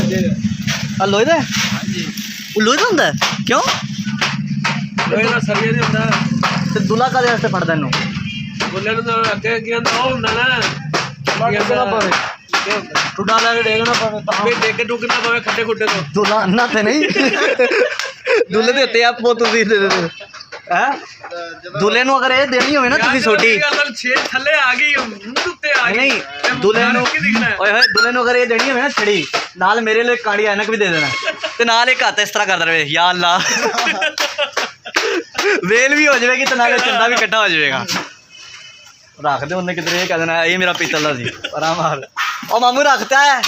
लोहे दा लोहे दा होंदा क्यों सरिया नहीं होता ते दूल्हा कादे वास्ते फड़दा इनू बोले तो अगे की होंदा ओ होंदा ना टुडा लगे देखना पवे वे देख के टुकना पवे खड्डे खुड्डे तो दूल्हा ना थे नहीं दूल्हे दे उत्ते आप तुसी दे दे हैं दूल्हे नु अगर ये देनी होवे ना तुसी छोटी छे थल्ले आ गई मुंह उत्ते आ गई नहीं दूल्हे नु ओए होए दूल्हे नु अगर ये देनी होवे ना छड़ी नाल मेरे लिए काड़ी ऐनक भी दे देना ते नाल एक हाथ इस तरह कर दे या अल्लाह वेल भी हो जाएगी तो नाले चंदा भी इकट्ठा हो जाएगा रख दे उन्हें किधर ये कह देना ये मेरा पीतल का सी आराम हाल और मामू रखता है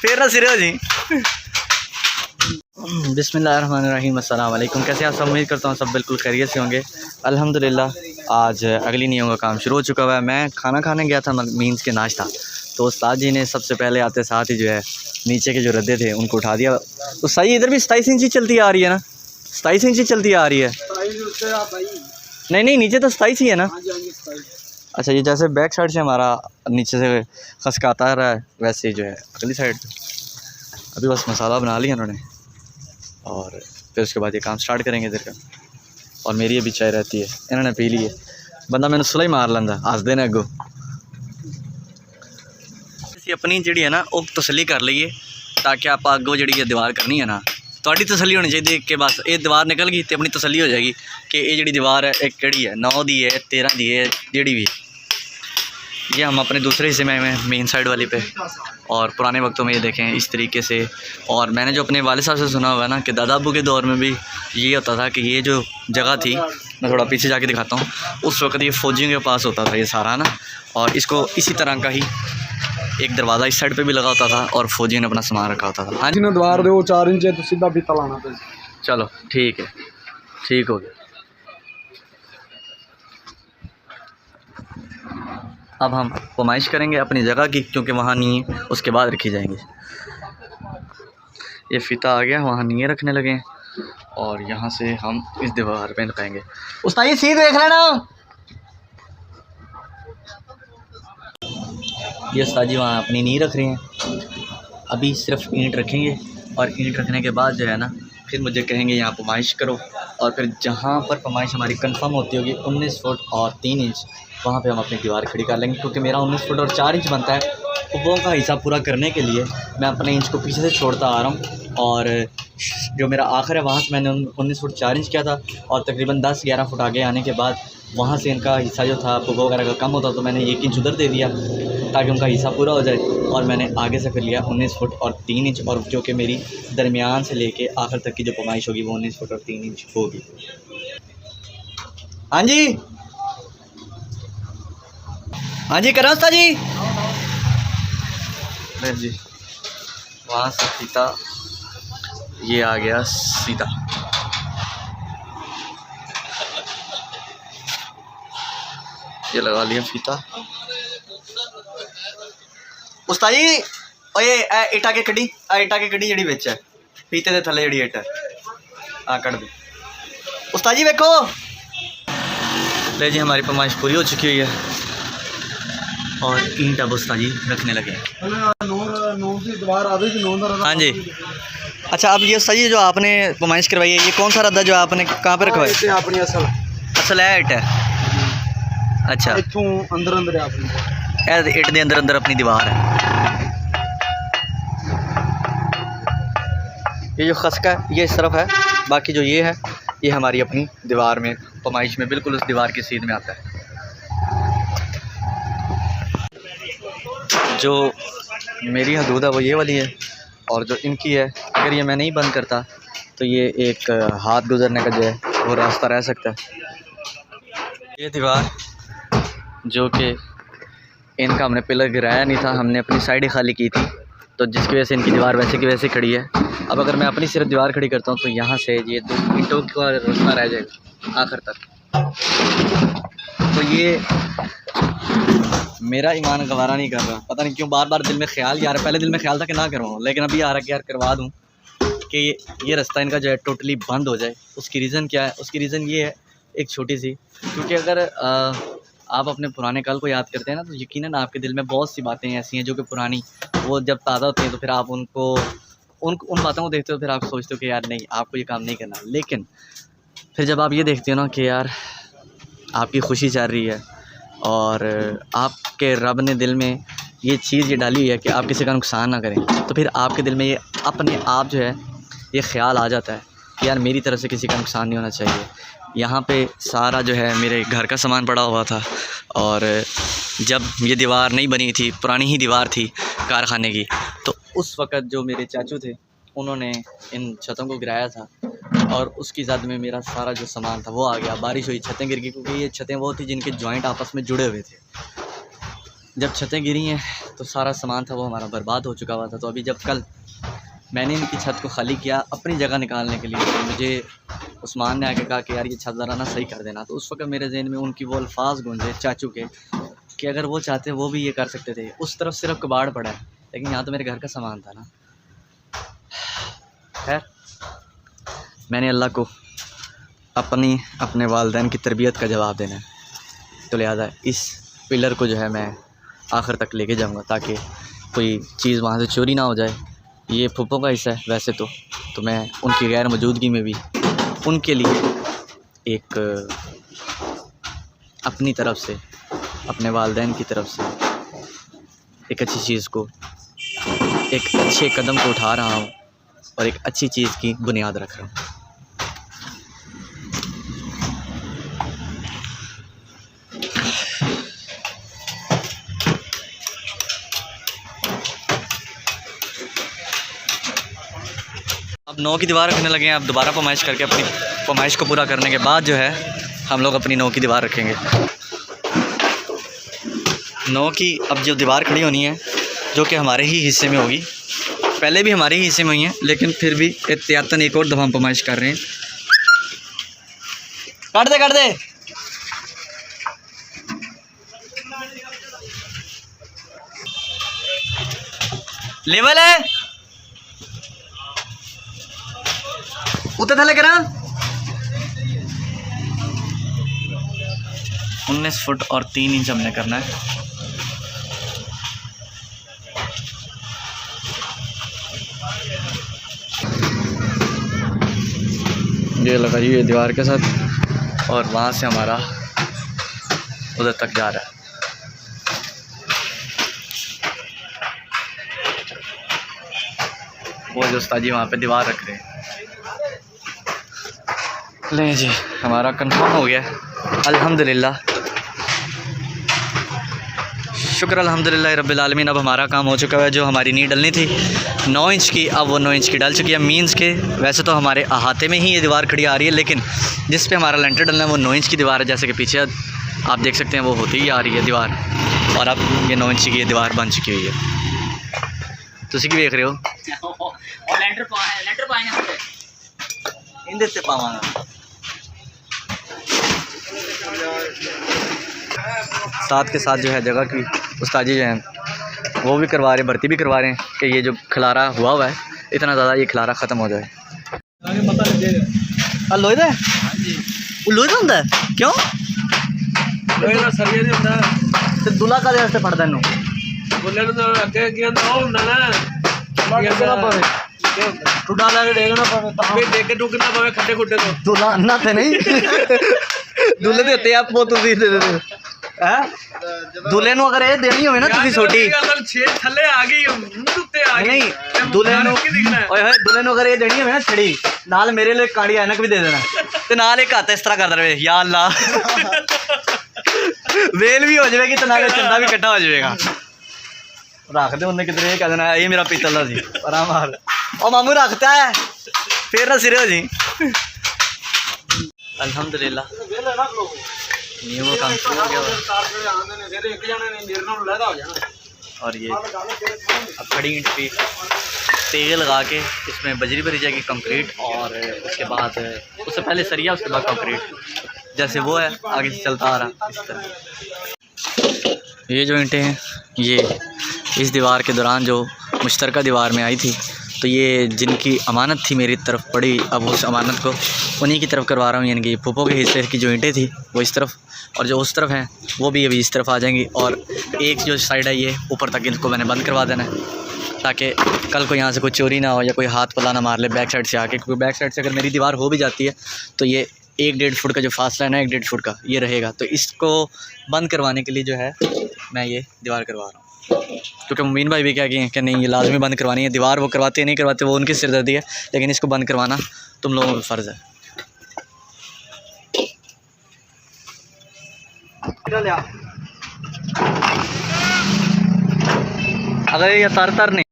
फिर ना सिरे हो जी। बिस्मिल्लाहिर्रहमानिर्रहीम अस्सलाम वालेकुम। कैसे आप सब? उम्मीद करता हूँ सब बिल्कुल खैरियत से होंगे। अल्हम्दुलिल्लाह आज अगली नियों का काम शुरू हो चुका हुआ है। मैं खाना खाने गया था मीन्स के नाश्ता, तो उस्ताद जी ने सबसे पहले आते साथ ही जो है नीचे के जो रद्दे थे उनको उठा दिया। तो सही इधर भी 27 इंची चलती आ रही है ना, 27 इंची चलती आ रही है। नहीं नहीं नीचे तो 27 ही है ना। अच्छा ये जैसे बैक साइड से हमारा नीचे से खसकाता रहा है वैसे ही जो है अगली साइड अभी बस मसाला बना लिया उन्होंने और फिर उसके बाद ये काम स्टार्ट करेंगे इधर का। और मेरी ये भी चाय रहती है, इन्होंने पी ली है। बंदा मैंने सुला ही मार लेंदा हसदे ने अगों। अपनी जी है ना वो तसली कर लीए ताकि आप अगों जी दीवार करनी है ना थोड़ी तसली होनी चाहिए कि बस ये दीवार निकल गई तो अपनी तसली हो जाएगी कि ये जी दीवार है एक कड़ी है 9 दी है 13 दी है जी भी। ये हम अपने दूसरे हिस्से में मेन साइड वाली पे और पुराने वक्तों में ये देखें इस तरीके से। और मैंने जो अपने वाले साहब से सुना हुआ है ना कि दादा अबू के दौर में भी ये होता था कि ये जो जगह थी, मैं थोड़ा पीछे जाके दिखाता हूँ, उस वक्त ये फ़ौजियों के पास होता था ये सारा ना। और इसको इसी तरह का ही एक दरवाज़ा इस साइड पे भी लगा होता था और फौजियों ने अपना सामान रखा होता था। हाँ जी द्वार दो 4 इंच है तो सीधा फीता लाना पे। चलो ठीक है, ठीक हो गया। अब हम फरमाइश करेंगे अपनी जगह की क्योंकि वहाँ नहीं है, उसके बाद रखी जाएंगी। ये फीता आ गया, वहाँ नींव रखने लगे हैं और यहाँ से हम इस दीवार पे लगाएंगे। उस्ताद ये सीध देख लेना। ये उस्ताद जी वहाँ अपनी नींव रख रहे हैं। अभी सिर्फ ईंट रखेंगे और ईंट रखने के बाद जो है ना फिर मुझे कहेंगे यहाँ फरमाइश करो और फिर जहाँ पर फरमाइश हमारी कंफर्म होती होगी 19 फुट और 3 इंच वहाँ पे हम अपनी दीवार खड़ी कर लेंगे। क्योंकि मेरा 19 फुट और 4 इंच बनता है तो वो का हिसाब पूरा करने के लिए मैं अपने इंच को पीछे से छोड़ता आ रहा हूँ। और जो मेरा आखिर है वहाँ से मैंने 19 फुट 4 इंच किया था और तकरीबन 10-11 फुट आगे आने के बाद वहाँ से इनका हिस्सा जो था पुगो वगैरह का कम होता तो मैंने 1 इंच उधर दे दिया ताकि उनका हिस्सा पूरा हो जाए। और मैंने आगे से फिर लिया 19 फुट और 3 इंच और जो कि मेरी दरमियान से लेके आखिर तक की जो फरमाइश होगी वो 19 फुट और 3 इंच होगी। हाँ जी हाँ जी करो उस्ताद जी। नहीं जी वहाँ से फीता ये आ गया सीधा। ये लगा लिया फीता। उस्ताद जी और ये इटा के कड़ी जड़ी बिच है फीते के थले जी इट है आ कट दे। उस्ताद जी देखो ले जी हमारी फरमाइश पूरी हो चुकी हुई है और ईंट अब उस्ताद जी रखने लगे। हाँ जी अच्छा अब ये उस्ताद जी जो आपने फरमाइश करवाई है ये कौन सा रद्दा जो आपने कहाँ पे रखवाया? अपनी असल है इट है। अच्छा इत्थों अंदर अंदर है अपनी इट दे अंदर अपनी दीवार है। ये जो खसका है ये इस तरफ है, बाकी जो ये है ये हमारी अपनी दीवार में फरमाइश में बिल्कुल उस दीवार की सीध में आता है। जो मेरी हदूद है वो ये वाली है और जो इनकी है अगर ये मैं नहीं बंद करता तो ये एक हाथ गुजरने का जो है वो रास्ता रह सकता है। ये दीवार जो कि इनका हमने पिलर गिराया नहीं था, हमने अपनी साइड ही खाली की थी तो जिसकी वजह से इनकी दीवार वैसे की वैसे खड़ी है। अब अगर मैं अपनी सिर्फ दीवार खड़ी करता हूँ तो यहाँ से ये 2 ईंटों का रास्ता रह जाएगा आखिर तक। तो ये मेरा ईमान गवारा नहीं कर रहा, पता नहीं क्यों बार बार दिल में ख्याल यार, पहले दिल में ख्याल था कि ना करवाऊँ लेकिन अभी आ रहा कि यार करवा दूँ कि ये रास्ता इनका जो है टोटली बंद हो जाए। उसकी रीज़न क्या है? उसकी रीज़न ये है एक छोटी सी, क्योंकि अगर आप अपने पुराने कल को याद करते हैं ना तो यकीनन आपके दिल में बहुत सी बातें ऐसी हैं जो कि पुरानी वो जब ताज़ा होती हैं तो फिर आप उनको उन बातों को देखते हो फिर आप सोचते हो कि यार नहीं, आपको ये काम नहीं करना। लेकिन फिर जब आप ये देखते हो ना कि यार आपकी खुशी चल रही है और आपके रब ने दिल में ये चीज़ ये डाली हुई है कि आप किसी का नुकसान ना करें, तो फिर आपके दिल में ये अपने आप जो है ये ख्याल आ जाता है कि यार मेरी तरफ से किसी का नुकसान नहीं होना चाहिए। यहाँ पे सारा जो है मेरे घर का सामान पड़ा हुआ था और जब ये दीवार नहीं बनी थी, पुरानी ही दीवार थी कारखाने की, तो उस वक़्त जो मेरे चाचू थे उन्होंने इन छतों को गिराया था और उसकी ज़द में मेरा सारा जो सामान था वो आ गया। बारिश हुई, छतें गिर गई, क्योंकि ये छतें वो थी जिनके जॉइंट आपस में जुड़े हुए थे। जब छतें गिरी हैं तो सारा सामान था वो हमारा बर्बाद हो चुका हुआ था। तो अभी जब कल मैंने इनकी छत को खाली किया अपनी जगह निकालने के लिए, तो मुझे उस्मान ने आके कहा कि यार ये छत ज़रा ना सही कर देना। तो उस वक्त मेरे जहन में उनकी वो अल्फाज गूंजे चाचू के कि अगर वो चाहते वो भी ये कर सकते थे। उस तरफ सिर्फ कबाड़ पड़ा है, लेकिन यहाँ तो मेरे घर का सामान था ना। खैर, मैंने अल्लाह को अपने वालिदैन की तरबियत का जवाब देना है, तो लिहाजा इस पिलर को जो है मैं आखिर तक लेके जाऊंगा ताकि कोई चीज़ वहाँ से चोरी ना हो जाए। ये फूफों का हिस्सा है वैसे तो मैं उनकी गैर मौजूदगी में भी उनके लिए एक अपनी तरफ से, अपने वालिदैन की तरफ से एक अच्छी चीज़ को, एक अच्छे कदम को उठा रहा हूँ और एक अच्छी चीज़ की बुनियाद रख रहा हूँ। अब 9 की दीवार रखने लगे हैं। अब दोबारा फरमाइश करके अपनी फरमाइश को पूरा करने के बाद जो है हम लोग अपनी 9 की दीवार रखेंगे। 9 की अब जो दीवार खड़ी होनी है जो कि हमारे ही हिस्से में होगी, पहले भी हमारे ही हिस्से में हुई है, लेकिन फिर भी एहतियातन एक और दफ़ा हम फरमाइश कर रहे हैं। काट दे लेवल है उतर थले करा 19 फुट और 3 इंच हमने करना है। ये लगा जी ये दीवार के साथ और वहाँ से हमारा उधर तक जा रहा है। वो जो उस्ताद जी वहाँ पे दीवार रख रहे हैं। ले जी हमारा कंफर्म हो गया अल्हम्दुलिल्लाह, शुक्र अल्हम्दुलिल्लाह रब्बिल आलमीन। अब हमारा काम हो चुका है। जो हमारी नींव डलनी थी 9 इंच की, अब वो 9 इंच की डल चुकी है। मीन्स के वैसे तो हमारे अहाते में ही ये दीवार खड़ी आ रही है, लेकिन जिस पे हमारा लेंटर डलना है वो 9 इंच की दीवार है। जैसे कि पीछे आप देख सकते हैं वो होती ही आ रही है दीवार, और अब ये 9 इंच की ये दीवार बन चुकी हुई है। तुसी की देख रहे हो इंदे से पावांगा। साथ के साथ जो है जगह की उस्ताद जी जो हैं वो भी करवा रहे हैं, भर्ती भी करवा रहे हैं कि ये जो खलारा हुआ है इतना ज़्यादा ये खलारा ख़त्म हो जाए। लोहे दा लोहे दा होंदा क्यों ते दुला का वास्ते पड़दा इनू बोले तो अगे की होंदा ओ होंदा ना टुडा लगे देखना पवे तबे देख के टुकना पवे खड्डे खुड्डे तो दुला ना थे नहीं दुले दे होते आप वो तुसी दे दे हैं दुले नु अगर ये देनी होवे ना तुसी छोटी छे थल्ले आ गई मुंह उत्ते आ गई नहीं दुले नु ओए होए दुले नु अगर ये देनी होवे ना छड़ी नाल मेरे लिए काड़ी ऐनक भी दे देना ते नाल एक हाथ इस तरह कर दे या अल्लाह वेल भी हो जाएगी तो नाले चंदा भी इकट्ठा हो जाएगा। रख दे उन्हें किधर ये कह देना ये मेरा पीतल का जी आराम हाल और मामू रखता है फिर ना सिरे हो जी। अल्हम्दुलिल्लाह नींबू काम शुरू हो गया और ये अब खड़ी ईंट पे तेल लगा के इसमें बजरी भरी जाएगी कंक्रीट, और उसके बाद उससे पहले सरिया उसके बाद कंक्रीट जैसे वो है आगे से चलता आ रहा इस तरह। ये जो ईंटें हैं ये इस दीवार के दौरान जो मुश्तरका दीवार में आई थी, तो ये जिनकी अमानत थी मेरी तरफ पड़ी, अब उस अमानत को उन्हीं की तरफ करवा रहा हूँ। यानी कि फूफो के हिस्से की जो ईंटें थी वो इस तरफ, और जो उस तरफ हैं वो भी अभी इस तरफ आ जाएंगी, और एक जो साइड है ये ऊपर तक इनको मैंने बंद करवा देना है। ताकि कल को यहाँ से कोई चोरी ना हो या कोई हाथ पला ना मार ले बैक साइड से आके, क्योंकि बैक साइड से अगर मेरी दीवार हो भी जाती है तो ये 1-1.5 फुट का जो फासला है ना, 1-1.5 फुट का ये रहेगा। तो इसको बंद करवाने के लिए जो है मैं ये दीवार करवा रहा हूँ, क्योंकि मुबीन भाई भी क्या किए कि नहीं ये लाजमी बंद करवानी है। दीवार वो करवाते नहीं करवाते वो उनकी सिरदर्दी है, लेकिन इसको बंद करवाना तुम लोगों का फ़र्ज़ है। अगर ये तर नहीं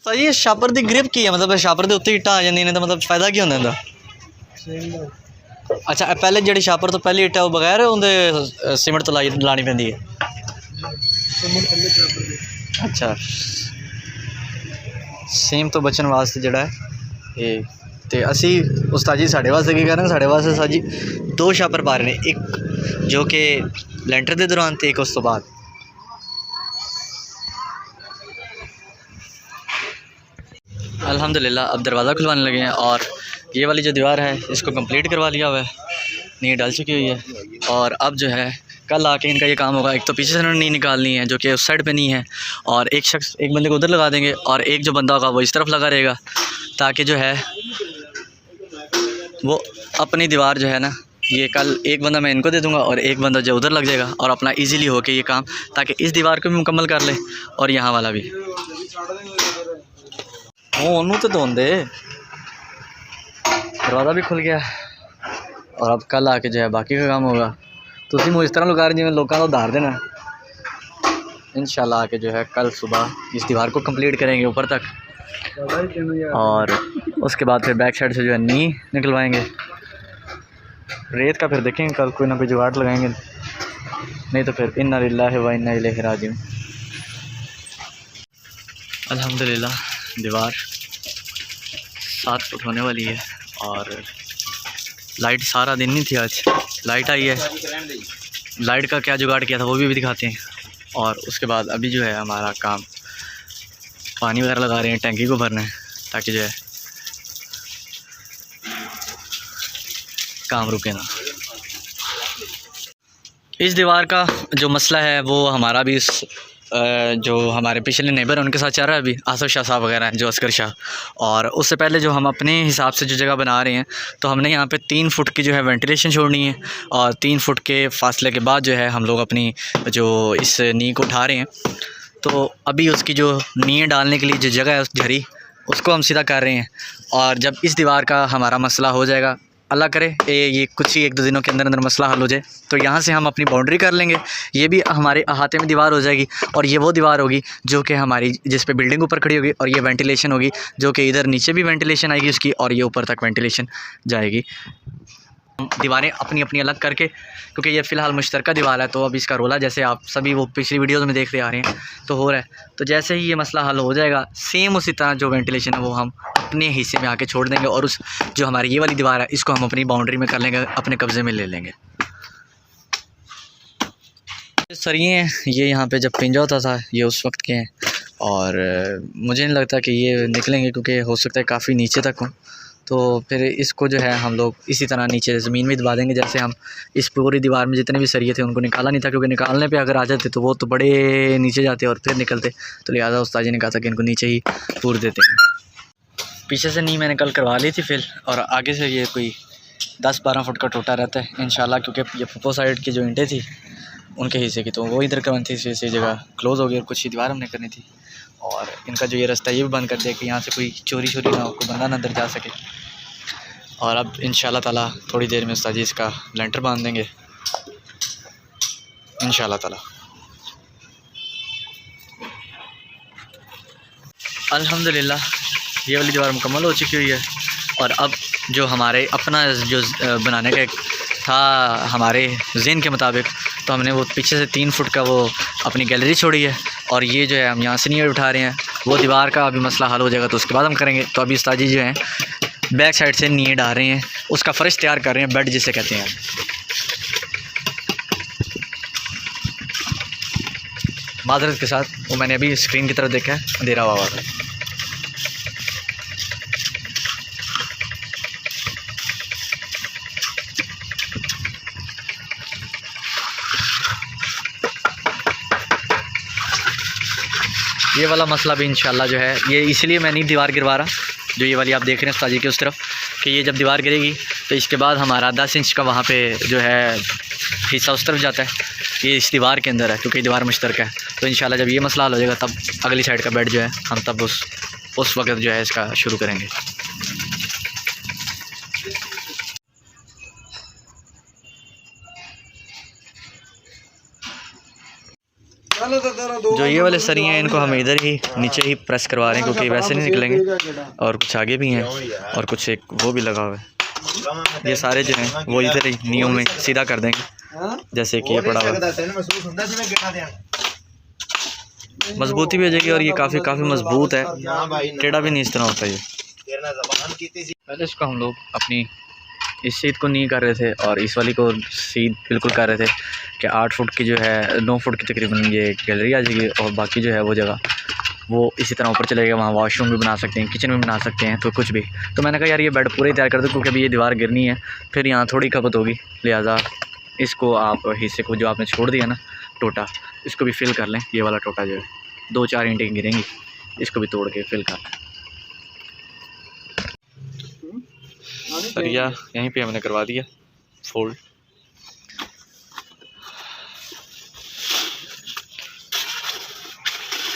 सही छापर की ग्रिप की है, मतलब छापर के उत्ते इट्टां आ जांदियां ने, तो मतलब फायदा की होंदा इंदा? अच्छा पहले जी छापर तो पहली इट्टा बगैर उनके सीमेंट तो लानी पैंदी है। अच्छा सेम तो बचन वास्ते जोड़ा है ये, तो असी उस्ताद जी साढ़े वास्ते की कर रहे हैं, साढ़े वास्ते उस्ताद जी 2 छापर पा रहे हैं, एक जो कि लैंटर के दौरान तो एक उस तो बाद। अल्हम्दुलिल्लाह अब दरवाज़ा खुलवाने लगे हैं और ये वाली जो दीवार है इसको कंप्लीट करवा लिया हुआ है, नींव डाल चुकी हुई है। और अब जो है कल आके इनका ये काम होगा, एक तो पीछे से नींव निकालनी है जो कि उस साइड पे नहीं है, और एक बंदे को उधर लगा देंगे और एक जो बंदा होगा वो इस तरफ लगा रहेगा, ताकि जो है वो अपनी दीवार जो है ना, ये कल एक बंदा मैं इनको दे दूंगा और एक बंदा जो उधर लग जाएगा और अपना इजीली हो के ये काम, ताकि इस दीवार को भी मुकम्मल कर ले और यहाँ वाला भी। ओनू तो धोन दे, दरवाज़ा भी खुल गया और अब कल आके जो है बाकी का काम होगा। तो तुम इस तरह लगा रहे जिवें लोगों का उधार देना। इंशाल्लाह आके जो है कल सुबह इस दीवार को कंप्लीट करेंगे ऊपर तक, और उसके बाद फिर बैक साइड से जो है नींव निकलवाएंगे। रेत का फिर देखेंगे कल कोई ना कोई जुगाड़ लगाएंगे, नहीं तो फिर इन्ना लिल्लाहि व इन्ना इलैहि राजिऊन। अल्हम्दुलिल्लाह दीवार 7 फुट होने वाली है और लाइट सारा दिन नहीं थी, आज लाइट आई है। लाइट का क्या जुगाड़ किया था वो भी दिखाते हैं। और उसके बाद अभी जो है हमारा काम पानी वगैरह लगा रहे हैं, टैंकी को भरना है ताकि जो है काम रुके ना। इस दीवार का जो मसला है वो हमारा भी जो हमारे पिछले नेबर हैं उनके साथ चल रहा है अभी, आसफ शाह साहब वगैरह हैं, जो अस्कर शाह। और उससे पहले जो हम अपने हिसाब से जो जगह बना रहे हैं, तो हमने यहाँ पे 3 फुट की जो है वेंटिलेशन छोड़नी है, और 3 फुट के फासले के बाद जो है हम लोग अपनी जो इस नींव को उठा रहे हैं। तो अभी उसकी जो नींव डालने के लिए जो जगह है उस झरी, उसको हम सीधा कर रहे हैं। और जब इस दीवार का हमारा मसला हो जाएगा, अल्लाह करे ये कुछ ही 1-2 दिनों के अंदर अंदर मसला हल हो जाए, तो यहाँ से हम अपनी बाउंड्री कर लेंगे। ये भी हमारे अहाते में दीवार हो जाएगी, और ये वो दीवार होगी जो कि हमारी जिस पे बिल्डिंग ऊपर खड़ी होगी, और ये वेंटिलेशन होगी जो कि इधर नीचे भी वेंटिलेशन आएगी उसकी, और ये ऊपर तक वेंटिलेशन जाएगी। दीवारें अपनी अपनी अलग करके, क्योंकि ये फ़िलहाल मुश्तरका दीवार है, तो अब इसका रोला जैसे आप सभी वो पिछली वीडियोज़ में देखते आ रहे हैं तो हो रहा है। तो जैसे ही ये मसला हल हो जाएगा, सेम उसी तरह जो वेंटिलेशन है वो हम अपने हिस्से में आके छोड़ देंगे, और उस जो हमारी ये वाली दीवार है इसको हम अपनी बाउंड्री में कर लेंगे, अपने कब्ज़े में ले लेंगे। सरिये हैं ये यहाँ पे जब पिंजा होता था ये उस वक्त के हैं, और मुझे नहीं लगता कि ये निकलेंगे, क्योंकि हो सकता है काफ़ी नीचे तक हों। तो फिर इसको जो है हम लोग इसी तरह नीचे ज़मीन में दबा देंगे। जैसे हम इस पूरी दीवार में जितने भी सरिये थे उनको निकाला नहीं था, क्योंकि निकालने पे अगर आ जाते तो वो तो बड़े नीचे जाते और फिर निकलते, तो लिहाजा उस्ताद जी ने कहा था कि इनको नीचे ही पूर देते हैं। पीछे से नींव मैंने कल करवा ली थी फिर, और आगे से ये कोई 10-12 फुट का टोटा रहता है इंशाल्लाह, क्योंकि ये पप्पो साइड की जो ईंटें थी उनके हिस्से की, तो वो इधर करनी थी, इसी जगह क्लोज़ हो गई, और कुछ ही दीवार हमने करनी थी। और इनका जो ये रास्ता ये भी बंद कर दिया कि यहाँ से कोई चोरी ना हो, कोई बंदा ना अंदर जा सके। और अब इंशाल्लाह ताला थोड़ी देर में उस्ताद जी इसका लेंटर बांध देंगे इंशाल्लाह ताला। अल्हम्दुलिल्लाह ये वाली दीवार मुकम्मल हो चुकी हुई है, और अब जो हमारे अपना जो बनाने का था हमारे ज़हन के मुताबिक, तो हमने वो पीछे से 3 फुट का वो अपनी गैलरी छोड़ी है, और ये जो है हम यहाँ से नींव उठा रहे हैं। वो दीवार का अभी मसला हल हो जाएगा तो उसके बाद हम करेंगे। तो अभी उस्ताद जी जो हैं बैक साइड से नींव डाल रहे हैं, उसका फ़र्श तैयार कर रहे हैं, बेड जिसे कहते हैं। माजरत के साथ, वो मैंने अभी स्क्रीन की तरफ देखा है, अंधेरा हुआ था। ये वाला मसला भी इंशाल्लाह जो है, ये इसलिए मैं नहीं दीवार गिरवा रहा, जो ये वाली आप देख रहे हैं उस्ताद जी की उस तरफ, कि ये जब दीवार गिरेगी तो इसके बाद हमारा 10 इंच का वहाँ पे जो है हिस्सा उस तरफ जाता है, ये इस दीवार के अंदर है क्योंकि दीवार मुश्तरका है। तो इंशाल्लाह जब ये मसला हल हो जाएगा तब अगली साइड का बेड जो है हम तब उस वक्त जो है इसका शुरू करेंगे। जो ये वाले सरिये हैं इनको हम इधर ही नीचे ही प्रेस करवा रहे हैं क्योंकि वैसे नहीं निकलेंगे, और कुछ आगे भी हैं और कुछ एक वो भी लगा हुआ है। ये सारे जो हैं वो इधर ही नियों में सीधा कर देंगे, जैसे कि ये पड़ा हुआ मजबूती भी हो जाएगी, और ये काफ़ी मजबूत है, टेढ़ा भी नहीं इस तरह होता। ये पहले इसको हम लोग अपनी इस सीट को नहीं कर रहे थे और इस वाली को सीट बिल्कुल कर रहे थे कि 8 फुट की जो है 9 फुट की तकरीबन ये गैलरी आ जाएगी, और बाकी जो है वो जगह वो इसी तरह ऊपर चलेगा, वहाँ वॉशरूम भी बना सकते हैं, किचन भी बना सकते हैं, तो कुछ भी। तो मैंने कहा यार ये बेड पूरा ही तैयार कर दो क्योंकि अभी ये दीवार गिरनी है, फिर यहाँ थोड़ी खपत होगी, लिहाजा इसको आप हिस्से को जो आपने छोड़ दिया ना टोटा, इसको भी फिल कर लें। ये वाला टोटा जो है 2-4 ईंटें गिरेंगी, इसको भी तोड़ के फिल कर लें। सरिया यहीं पे हमने करवा दिया फोल्ड।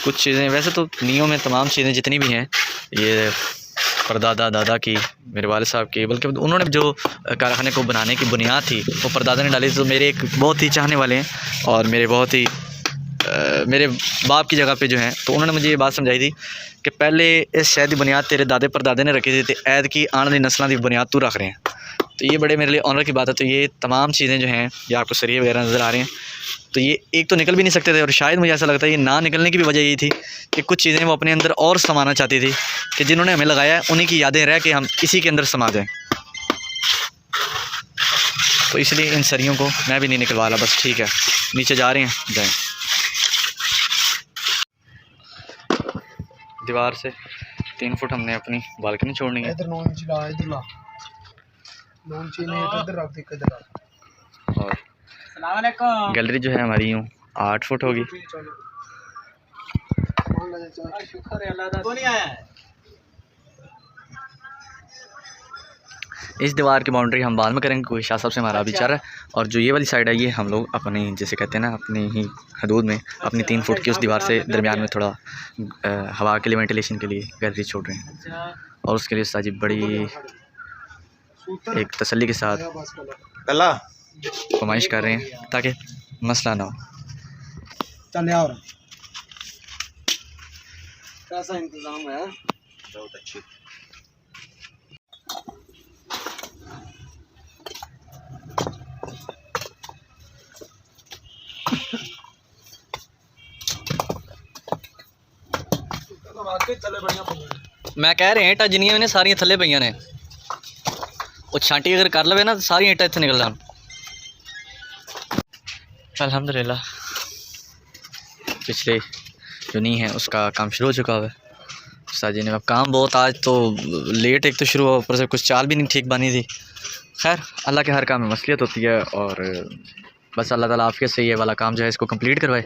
कुछ चीज़ें वैसे तो नियों में तमाम चीज़ें जितनी भी हैं, ये परदादा दादा की, मेरे वाले साहब की, बल्कि उन्होंने जो कारखाने को बनाने की बुनियाद थी वो परदादा ने डाली। तो मेरे एक बहुत ही चाहने वाले हैं और मेरे बहुत ही मेरे बाप की जगह पे जो हैं, तो उन्होंने मुझे ये बात समझाई थी कि पहले इस शहर की बुनियाद तेरे दादे परदादे ने रखी थी, तो ऐद की आने वाली नस्लों की बुनियाद तू रख रहे हैं। तो ये बड़े मेरे लिए ऑनर की बात है। तो ये तमाम चीज़ें जो हैं, ये आपको सरिये वगैरह नज़र आ रहे हैं, तो ये एक तो निकल भी नहीं सकते थे, और शायद मुझे ऐसा लगता है ये ना निकलने की भी वजह यही थी कि कुछ चीज़ें वो अपने अंदर और समाना चाहती थी कि जिन्होंने हमें लगाया है उन्हीं की यादें रह के हम इसी के अंदर समा जाएँ। तो इसलिए इन सरियों को मैं भी नहीं निकलवा रहा, बस ठीक है नीचे जा रहे हैं जाएँ। दीवार से 3 फुट हमने अपनी बालकनी छोड़नी है, और गैलरी जो है हमारी यूँ 8 फुट होगी। इस दीवार की बाउंड्री हम बाद में करेंगे, कोई शाह साहब से हमारा अभी चल रहा है। और जो ये वाली साइड है ये हम लोग अपनी जैसे कहते हैं ना अपनी ही हदूद में अपनी 3 फुट की उस दीवार से दरमियान में थोड़ा हवा के लिए वेंटिलेशन के लिए गैलरी छोड़ रहे हैं, और उसके लिए साजी बड़ी एक तसल्ली के साथ फरमाइश कर रहे हैं ताकि मसला ना हो। कैसा इंतज़ाम है? बहुत अच्छी। मैं कह रहे ईंटा जिन्नियां ने सारियां थले पईयां ने, वो छांटी अगर कर लवे ना तो सारी ईंटा इत्थे निकल जान। अल्हम्दुलिल्लाह पिछले जो नहीं है उसका काम शुरू हो चुका है साजी ने। अब काम बहुत आज तो लेट एक तो शुरू हुआ, ऊपर से कुछ चाल भी नहीं ठीक बनी थी। खैर अल्लाह के हर काम में मसलियत होती है, और बस अल्लाह ताला आफियत से ये वाला काम जो है इसको कंप्लीट करवाए।